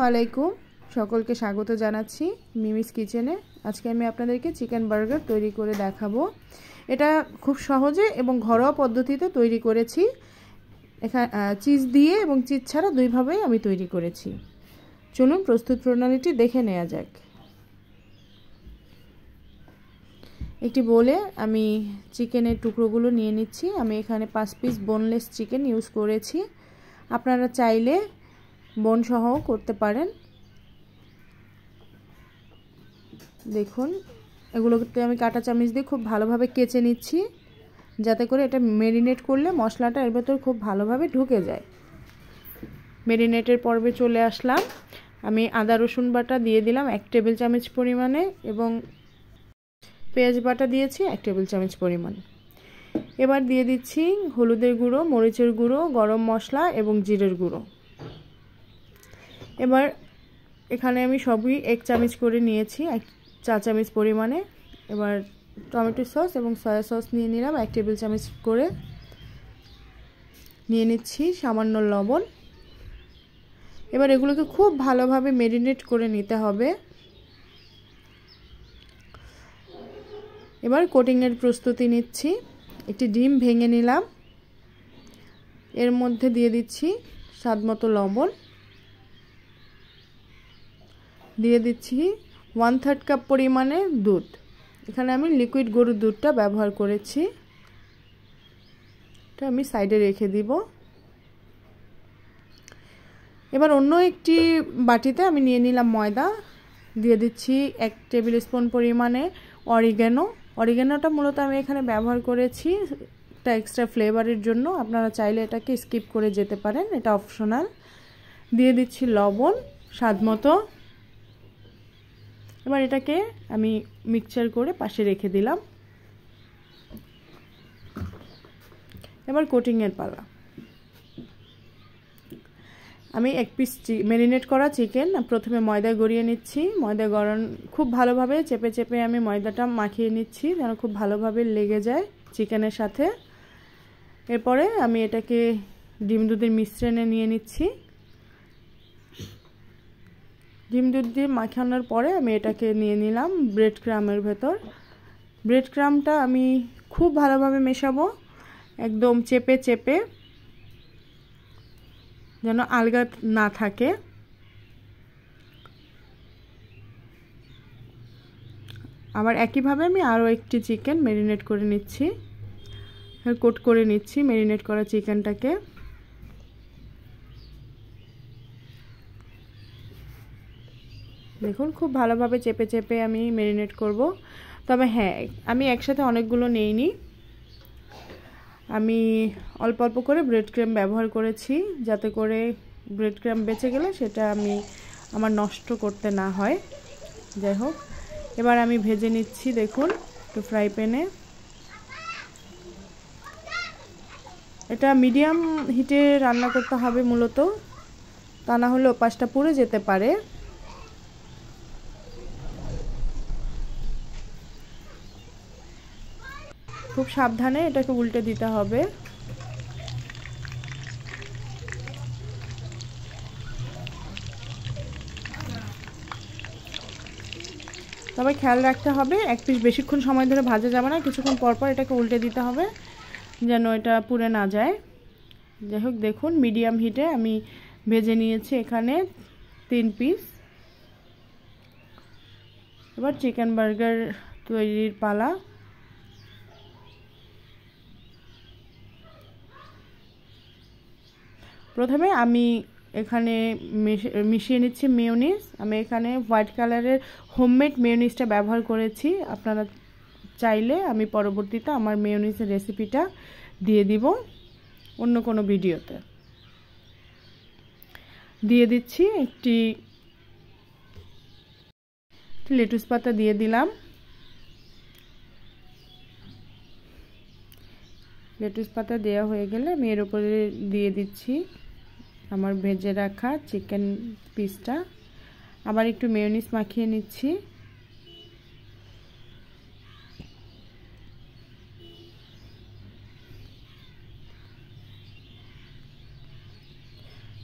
আলাইকুম সকলকে স্বাগত জানাচ্ছি মিমিস কিচেনে। আজকে আমি আপনাদেরকে চিকেন বার্গার তৈরি করে দেখাবো। এটা খুব সহজে এবং ঘরোয়া পদ্ধতিতে তৈরি করেছি। এখানে চিজ দিয়ে এবং চিজ ছাড়া দুইভাবেই আমি তৈরি করেছি। চলুন প্রস্তুত প্রণালীটি দেখে নেওয়া যাক। একটি বোলে আমি চিকেনের টুকরোগুলো নিয়ে নিচ্ছি। আমি এখানে 5 পিস বোনলেস চিকেন ইউজ করেছি। আপনারা চাইলে বোন সহ করতে পারেন। দেখুন এগুলোতে আমি কাঁটা চামচ দিয়ে খুব ভালোভাবে কেচে নিচ্ছি, যাতে করে এটা ম্যারিনেট করলে মশলাটা এর ভেতর খুব ভালোভাবে ঢুকে যায়। ম্যারিনেটের পর্বে চলে আসলাম। আমি আদা রসুন বাটা দিয়ে দিলাম 1 টেবিল চামচ পরিমাণে এবং পেঁয়াজ বাটা দিয়েছি 1 টেবিল চামচ পরিমাণ। এবার দিয়ে দিচ্ছি হলুদের গুঁড়ো, মরিচের গুঁড়ো, গরম মশলা এবং জিরের গুঁড়ো। এবার এখানে আমি সবই 1 চামচ করে নিয়েছি, 1 চা চামচ পরিমাণে। এবার টমেটো সস এবং সয়া সস নিয়ে নিলাম 1 টেবিল চামচ করে। নিয়ে নিচ্ছি সামান্য লবণ। এবার এগুলোকে খুব ভালোভাবে ম্যারিনেট করে নিতে হবে। এবার কোটিংয়ের প্রস্তুতি নিচ্ছি। একটি ডিম ভেঙে নিলাম, এর মধ্যে দিয়ে দিচ্ছি স্বাদমতো লবণ, দিয়ে দিচ্ছি 1/3 কাপ পরিমাণে দুধ। এখানে আমি লিকুইড গরুর দুধটা ব্যবহার করেছি। এটা আমি সাইডে রেখে দিব। এবার অন্য একটি বাটিতে আমি নিয়ে নিলাম ময়দা, দিয়ে দিচ্ছি 1 টেবিল স্পুন পরিমাণে অরিগ্যানোটা মূলত আমি এখানে ব্যবহার করেছি একটা এক্সট্রা ফ্লেভারের জন্য। আপনারা চাইলে এটাকে স্কিপ করে যেতে পারেন, এটা অপশনাল। দিয়ে দিচ্ছি লবণ স্বাদমতো। এবার এটাকে আমি মিক্সচার করে পাশে রেখে দিলাম। এবার কোটিংয়ের পালা। আমি 1 পিস ম্যারিনেট করা চিকেন প্রথমে ময়দায় গড়িয়ে নিচ্ছি। ময়দা গড়ান খুব ভালোভাবে চেপে চেপে আমি ময়দাটা মাখিয়ে নিচ্ছি, যেন খুব ভালোভাবে লেগে যায় চিকেনের সাথে। এরপরে আমি এটাকে ডিম দুধের মিশ্রণে নিয়ে নিচ্ছি। ডিম দুধ দিয়ে মাখানোর পরে আমি এটাকে নিয়ে নিলাম ব্রেড ক্রামের ভেতর। ব্রেড ক্রামটা আমি খুব ভালোভাবে মেশাবো, একদম চেপে চেপে, যেন আলগা না থাকে। আবার একইভাবে আমি আরও একটি চিকেন ম্যারিনেট করে নিচ্ছি, কোট করে নিচ্ছি ম্যারিনেট করা চিকেনটাকে। দেখুন খুব ভালোভাবে চেপে চেপে আমি ম্যারিনেট করব। তবে হ্যাঁ, আমি একসাথে অনেকগুলো নেইনি, আমি অল্প অল্প করে ব্রেড ক্রাম ব্যবহার করেছি, যাতে করে ব্রেড ক্রাম বেঁচে গেলে সেটা আমার নষ্ট করতে না হয়। যাই হোক, এবার আমি ভেজে নিচ্ছি। দেখুন একটু ফ্রাই প্যানে। এটা মিডিয়াম হিটে রান্না করতে হবে মূলত, তা না হলে ওপাশটা পুড়ে যেতে পারে। খুব সাবধানে এটাকে উল্টে দিতে হবে। তবে খেয়াল রাখতে হবে 1 পিস বেশিক্ষণ সময় ধরে ভাজা যাবে না, কিছুক্ষণ পর পর এটাকে উল্টে দিতে হবে যেন এটা পুড়ে না যায়। যাই হোক, দেখুন মিডিয়াম হিটে আমি ভেজে নিয়েছি এখানে 3 পিস। এবার চিকেন বার্গার তৈরির পালা। প্রথমে আমি এখানে মিশিয়ে নিচ্ছি মেয়োনিজ। আমি এখানে হোয়াইট কালারের হোমমেড মেয়োনিজটা ব্যবহার করেছি। আপনারা চাইলে আমি পরবর্তীতে আমার মেয়োনিজের রেসিপিটা দিয়ে দিব অন্য কোনো ভিডিওতে। দিয়ে দিচ্ছি একটি লেটুস পাতা দিয়ে দিলাম। লেটুস পাতা দেওয়া হয়ে গেলে আমি এর উপরে দিয়ে দিচ্ছি আমার ভেজে রাখা চিকেন পিসটা। আবার একটু মেয়োনিজ মাখিয়ে নিচ্ছি।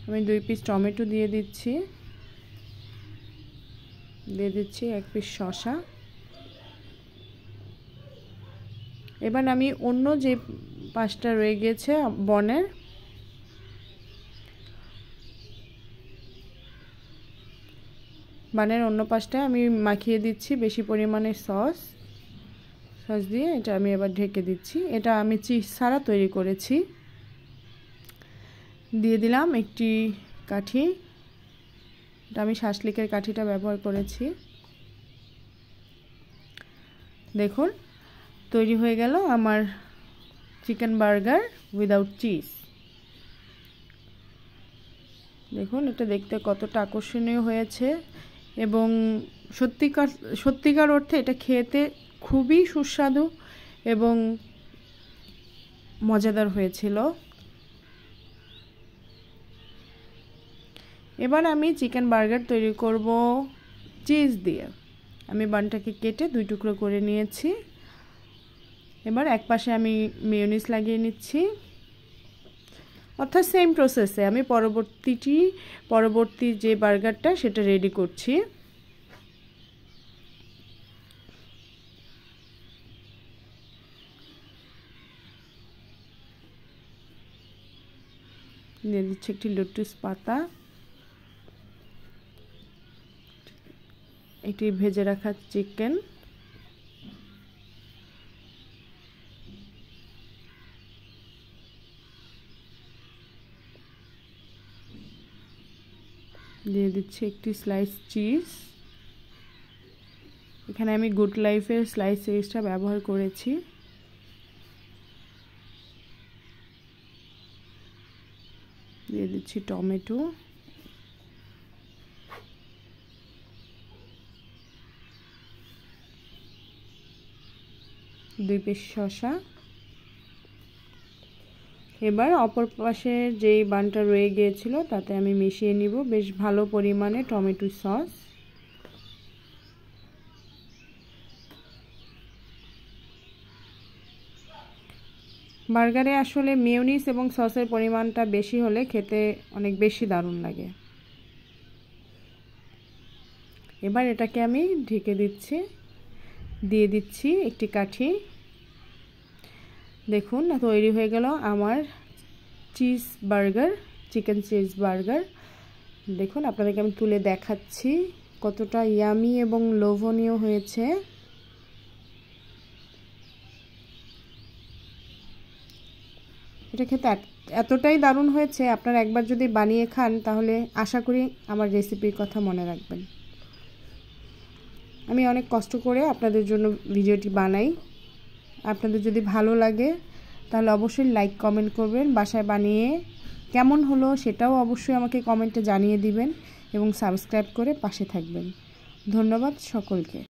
আমি 2 পিস টমেটো দিয়ে দিচ্ছি। দিয়ে দিচ্ছি 1 পিস শসা। এবার আমি অন্য যে পাশটা রয়ে গেছে বানের অন্য পাশটা আমি মাখিয়ে দিচ্ছি বেশি পরিমাণে সস দিয়ে এটা আমি এবার ঢেকে দিচ্ছি। এটা আমি চিজ ছাড়া তৈরি করেছি। দিয়ে দিলাম একটি কাঠি, এটা আমি শাসলিকের কাঠিটা ব্যবহার করেছি। দেখুন তৈরি হয়ে গেল আমার চিকেন বার্গার উইদাউট চিজ। দেখুন এটা দেখতে কতটা আকর্ষণীয় হয়েছে এবং সত্যিকার অর্থে এটা খেতে খুবই সুস্বাদু এবং মজাদার হয়েছিল। এবার আমি চিকেন বার্গার তৈরি করব চিজ দিয়ে। আমি বানটাকে কেটে 2 টুকরো করে নিয়েছি। এবার এক পাশে আমি মেয়োনিজ লাগিয়ে নিচ্ছি, অর্থাৎ সেম প্রসেসে আমি পরবর্তী যে বার্গারটা সেটা রেডি করছি। দিয়ে দিচ্ছি একটি লেটুস পাতা, একটি ভেজে রাখা চিকেন, দিয়ে দিচ্ছি একটি স্লাইস চিজ। এখানে আমি গুড লাইফের স্লাইস চিজটা ব্যবহার করেছি। দিয়ে দিচ্ছি টমেটো, দুই পিস শসা। এবার অপর পাশে যেই বানটা রয়ে গিয়েছিল তাতে আমি মিশিয়ে নিব বেশ ভালো পরিমাণে টমেটো সস। বার্গারে আসলে মেয়োনিজ এবং সসের পরিমাণটা বেশি হলে খেতে অনেক বেশি দারুণ লাগে। এবার এটাকে আমি ঢেকে দিচ্ছি, দিয়ে দিচ্ছি একটি কাঠি। দেখুন তৈরি হয়ে গেল আমার cheese burger, chicken cheese burger. দেখুন আপনাদেরকে আমি তুলে দেখাচ্ছি কতটা ইয়ামি এবং লোভনীয় হয়েছে। এটা খেতে এতটাই দারুণ হয়েছে, আপনারা একবার যদি বানিয়ে খান তাহলে আশা করি আমার রেসিপির কথা মনে রাখবেন। আমি অনেক কষ্ট করে আপনাদের জন্য ভিডিওটি বানাই। আপনাদের যদি ভালো লাগে তাহলে অবশ্যই লাইক কমেন্ট করবেন। বাসায় বানিয়ে কেমন হলো সেটাও অবশ্যই আমাকে কমেন্টে জানিয়ে দিবেন এবং সাবস্ক্রাইব করে পাশে থাকবেন। ধন্যবাদ সকলকে।